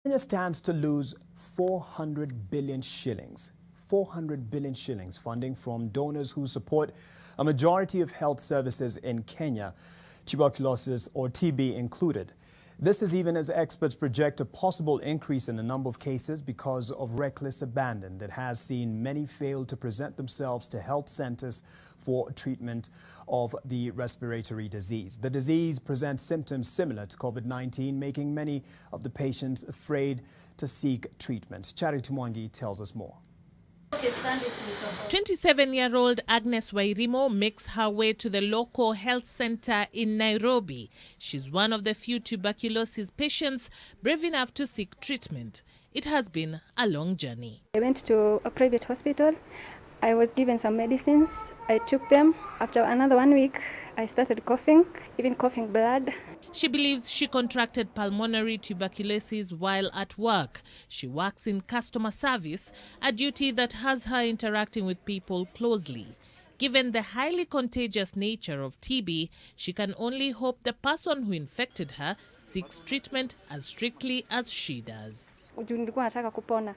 Kenya stands to lose 400 billion shillings. 400 billion shillings funding from donors who support a majority of health services in Kenya, tuberculosis or TB included. This is even as experts project a possible increase in the number of cases because of reckless abandon that has seen many fail to present themselves to health centers for treatment of the respiratory disease. The disease presents symptoms similar to COVID-19, making many of the patients afraid to seek treatment. Charity Mwangi tells us more. 27-year-old Agnes Wairimo makes her way to the local health center in Nairobi. She's one of the few tuberculosis patients brave enough to seek treatment. It has been a long journey. I went to a private hospital. I was given some medicines. I took them. After another 1 week, I started coughing, even coughing blood. She believes she contracted pulmonary tuberculosis while at work. She works in customer service, a duty that has her interacting with people closely. Given the highly contagious nature of TB, she can only hope the person who infected her seeks treatment as strictly as she does. Wairimo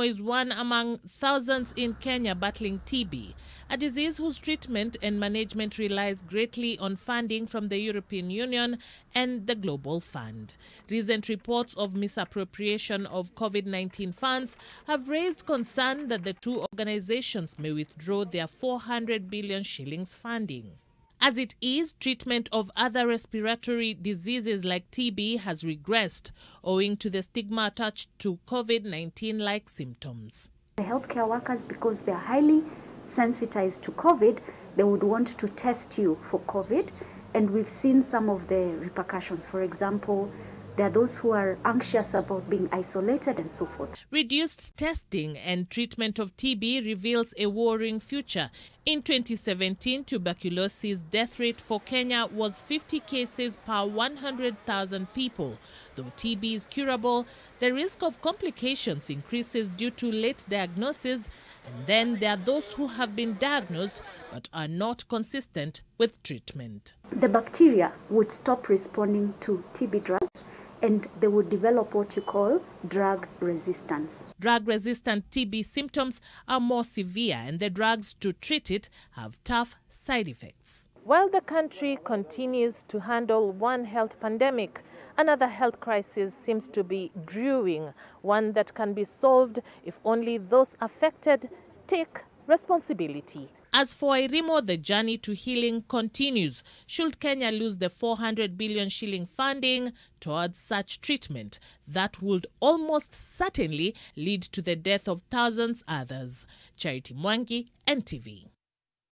is one among thousands in Kenya battling TB, a disease whose treatment and management relies greatly on funding from the European Union and the Global Fund. Recent reports of misappropriation of COVID-19 funds have raised concern that the two organizations may withdraw their 400 billion shillings funding. As it is, treatment of other respiratory diseases like TB has regressed owing to the stigma attached to COVID-19-like symptoms. The healthcare workers, because they are highly sensitized to COVID, they would want to test you for COVID, and we've seen some of the repercussions. For example, there are those who are anxious about being isolated and so forth. Reduced testing and treatment of TB reveals a worrying future. In 2017, tuberculosis death rate for Kenya was 50 cases per 100,000 people. Though TB is curable, the risk of complications increases due to late diagnosis, and then there are those who have been diagnosed but are not consistent with treatment. The bacteria would stop responding to TB drugs, and they would develop what you call drug resistance. Drug-resistant TB symptoms are more severe, and the drugs to treat it have tough side effects. While the country continues to handle one health pandemic, another health crisis seems to be brewing, one that can be solved if only those affected take responsibility. As for Wairimo, the journey to healing continues. Should Kenya lose the 400 billion shilling funding towards such treatment, that would almost certainly lead to the death of thousands others. Charity Mwangi, NTV.